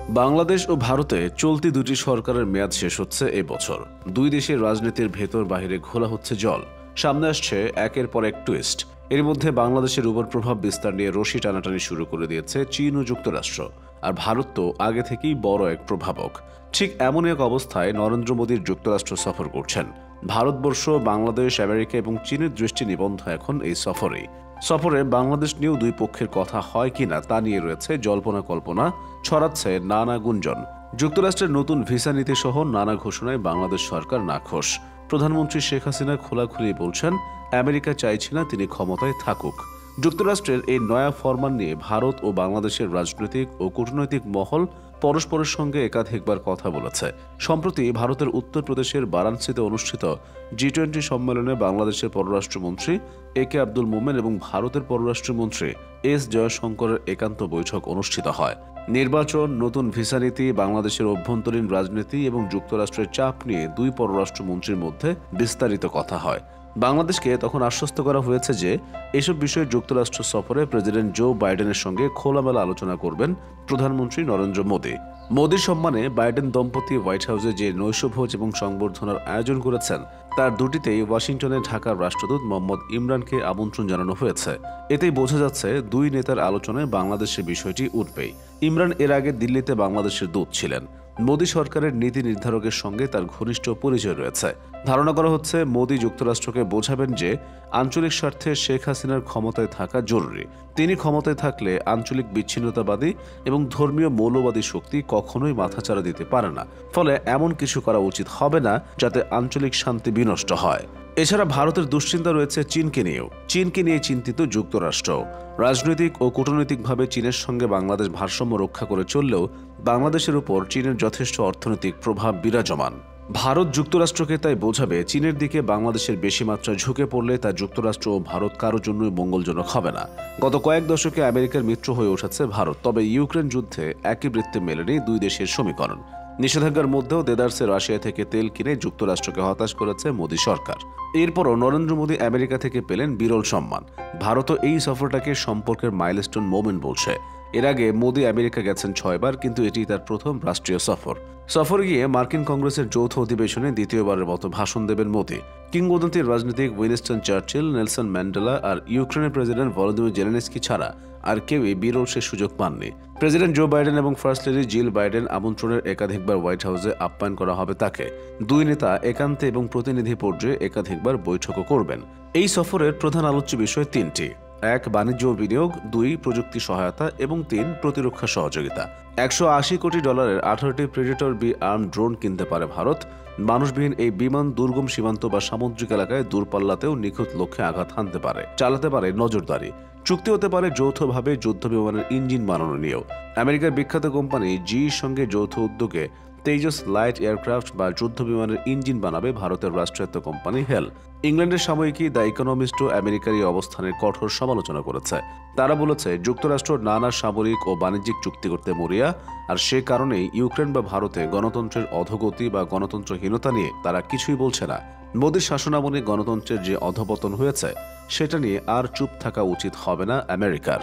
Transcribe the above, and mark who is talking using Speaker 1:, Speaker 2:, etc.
Speaker 1: বাংলাদেশ ও ভারতে চলতি দুটি সরকারের মেয়াদ শেষ হচ্ছে এই বছর। দুই দেশের রাজনীতির ভেতর বাহিরে ঘোলা হচ্ছে জল। সামনে আসছে একের পর এক টুইস্ট। এর মধ্যে বাংলাদেশের উপর প্রভাব বিস্তার নিয়ে রশি টানাটানি শুরু করে দিয়েছে চীন ও যুক্তরাষ্ট্র। আর ভারত তো আগে থেকেই বড় এক প্রভাবক। ঠিক এমন এক অবস্থায় নরেন্দ্র মোদীর যুক্তরাষ্ট্র সফর করছেন। ভারতবর্ষ, বাংলাদেশ, আমেরিকা এবং চীনের দৃষ্টি নিবদ্ধ এখন এই সফরে বাংলাদেশ নিয়েও দুই পক্ষের কথা হয় কিনা তা নিয়ে রয়েছে জল্পনা কল্পনা, ছড়াচ্ছে নানা গুঞ্জন। যুক্তরাষ্ট্রের নতুন ভিসা নীতি সহ নানা ঘোষণায় বাংলাদেশ সরকার নাখোশ। প্রধানমন্ত্রী শেখ হাসিনা খোলাখুলি বলছেন, আমেরিকা চাইছে না তিনি ক্ষমতায় থাকুক। যুক্তরাষ্ট্রের এই নয়া ফরমান নিয়ে ভারত ও বাংলাদেশের রাজনৈতিক ও কূটনৈতিক মহল পরস্পরের সঙ্গে একাধিকবার কথা বলেছে। সম্প্রতি ভারতের উত্তরপ্রদেশের বারাণসীতে অনুষ্ঠিত G20 সম্মেলনে বাংলাদেশের পররাষ্ট্রমন্ত্রী A.K. আব্দুল মোমেন এবং ভারতের পররাষ্ট্রমন্ত্রী S. জয়শঙ্করের একান্ত বৈঠক অনুষ্ঠিত হয়। নির্বাচন, নতুন ভিসা নীতি, বাংলাদেশের অভ্যন্তরীণ রাজনীতি এবং যুক্তরাষ্ট্রের চাপ নিয়ে দুই পররাষ্ট্রমন্ত্রীর মধ্যে বিস্তারিত কথা হয়। বাংলাদেশকে তখন আশ্বস্ত করা হয়েছে যে এসব বিষয়ে যুক্তরাষ্ট্র সফরে প্রেসিডেন্ট জো বাইডেনের সঙ্গে খোলামেলা আলোচনা করবেন প্রধানমন্ত্রী নরেন্দ্র মোদীর সম্মানে বাইডেন দম্পতি হোয়াইট হাউসে যে নৈশভোজ এবং সংবর্ধনার আয়োজন করেছেন তার দুটিতেই ওয়াশিংটনে ঢাকার রাষ্ট্রদূত মোহাম্মদ ইমরানকে আমন্ত্রণ জানানো হয়েছে। এতেই বোঝা যাচ্ছে দুই নেতার আলোচনায় বাংলাদেশের বিষয়টি উঠবেই। ইমরান এর আগে দিল্লিতে বাংলাদেশের দূত ছিলেন। মোদী সরকারের নীতি নির্ধারকের সঙ্গে তার ঘনিষ্ঠ পরিচয় রয়েছে। ধারণা করা হচ্ছে মোদী যুক্তরাষ্ট্রকে বোঝাবেন যে আঞ্চলিক স্বার্থে শেখ হাসিনার ক্ষমতায় থাকা জরুরি। তিনি ক্ষমতায় থাকলে আঞ্চলিক বিচ্ছিন্নতাবাদী এবং ধর্মীয় মৌলবাদী শক্তি কখনোই মাথাচাড়া দিতে পারে না। ফলে এমন কিছু করা উচিত হবে না যাতে আঞ্চলিক শান্তি বিনষ্ট হয়। এছাড়া ভারতের দুশ্চিন্তা রয়েছে চীনকে নিয়ে চিন্তিত যুক্তরাষ্ট্র। রাজনৈতিক ও কূটনৈতিকভাবে চীনের সঙ্গে বাংলাদেশ ভারসাম্য রক্ষা করে চললেও বাংলাদেশের উপর চীনের যথেষ্ট অর্থনৈতিক প্রভাব বিরাজমান। ভারত যুক্তরাষ্ট্রকে তাই বোঝাবে চীনের দিকে বাংলাদেশের বেশি মাত্রায় ঝুঁকে পড়লে তা যুক্তরাষ্ট্র ও ভারত কারোর জন্যই মঙ্গলজনক হবে না। গত কয়েক দশকে আমেরিকার মিত্র হয়ে উঠেছে ভারত, তবে ইউক্রেন যুদ্ধে একই বৃত্তে মেলেনি দুই দেশের সমীকরণ। নিষেধাজ্ঞার মধ্যেও দেদারসে রাশিয়া থেকে তেল কিনে যুক্তরাষ্ট্রকে হতাশ করেছে মোদী সরকার। এরপরও নরেন্দ্র মোদী আমেরিকা থেকে পেলেন বিরল সম্মান। ভারতও এই সফরটাকে সম্পর্কের মাইলস্টোন মোমেন্ট বলছে। এর আগে মোদী আমেরিকা গেছেন 6 বার, কিন্তু এটি তার প্রথম রাষ্ট্রীয় সফরে গিয়ে মার্কিন কংগ্রেসের যৌথ অধিবেশনে দ্বিতীয়বারের মতো ভাষণ দেবেন মোদী। কিংবদন্তির রাজনীতিক উইনস্টন চার্চিল, নেলসন ম্যান্ডেলা আর ইউক্রেনের প্রেসিডেন্ট ভলোদিমির জেলেনস্কি ছাড়া আর কেউই বিরল সে সুযোগ পাননি। প্রেসিডেন্ট জো বাইডেন এবং ফার্স্ট লেডি জিল বাইডেন আমন্ত্রণের একাধিকবার হোয়াইট হাউসে আপ্যায়ন করা হবে তাকে। দুই নেতা একান্তে এবং প্রতিনিধি পর্যায়ে একাধিকবার বৈঠকও করবেন। এই সফরের প্রধান আলোচ্য বিষয় তিনটি: 1. বাণিজ্য ও বিনিয়োগ, 2. প্রযুক্তি সহায়তা এবং 3. প্রতিরক্ষা সহযোগিতা। $180 কোটি 18টি প্রেডেটর বি আর্ম ড্রোন কিনতে পারে ভারত। মানুষবিহীন এই বিমান দুর্গম সীমান্ত বা সামুদ্রিক এলাকায় দূরপাল্লাতেও নিখুঁত লক্ষ্যে আঘাত হানতে পারে, চালাতে পারে নজরদারি। চুক্তি হতে পারে যৌথভাবে যুদ্ধ বিমানের ইঞ্জিন বানানো নিয়েও। আমেরিকার বিখ্যাত কোম্পানি জির সঙ্গে যৌথ উদ্যোগে তেজস লাইট এয়ারক্রাফট বা যুদ্ধ বিমানের ইঞ্জিন বানাবে ভারতের রাষ্ট্রায়ত্ত কোম্পানি হেল। ইংল্যান্ডের সাময়িকী দ্য ইকোনমিস্টও আমেরিকার এই অবস্থানের কঠোর সমালোচনা করেছে। তারা বলেছে যুক্তরাষ্ট্র নানা সামরিক ও বাণিজ্যিক চুক্তি করতে মরিয়া, আর সে কারণেই ইউক্রেন বা ভারতে গণতন্ত্রের অধোগতি বা গণতন্ত্রহীনতা নিয়ে তারা কিছুই বলছে না। মোদীর শাসনামলে গণতন্ত্রের যে অধপতন হয়েছে সেটা নিয়ে আর চুপ থাকা উচিত হবে না আমেরিকার।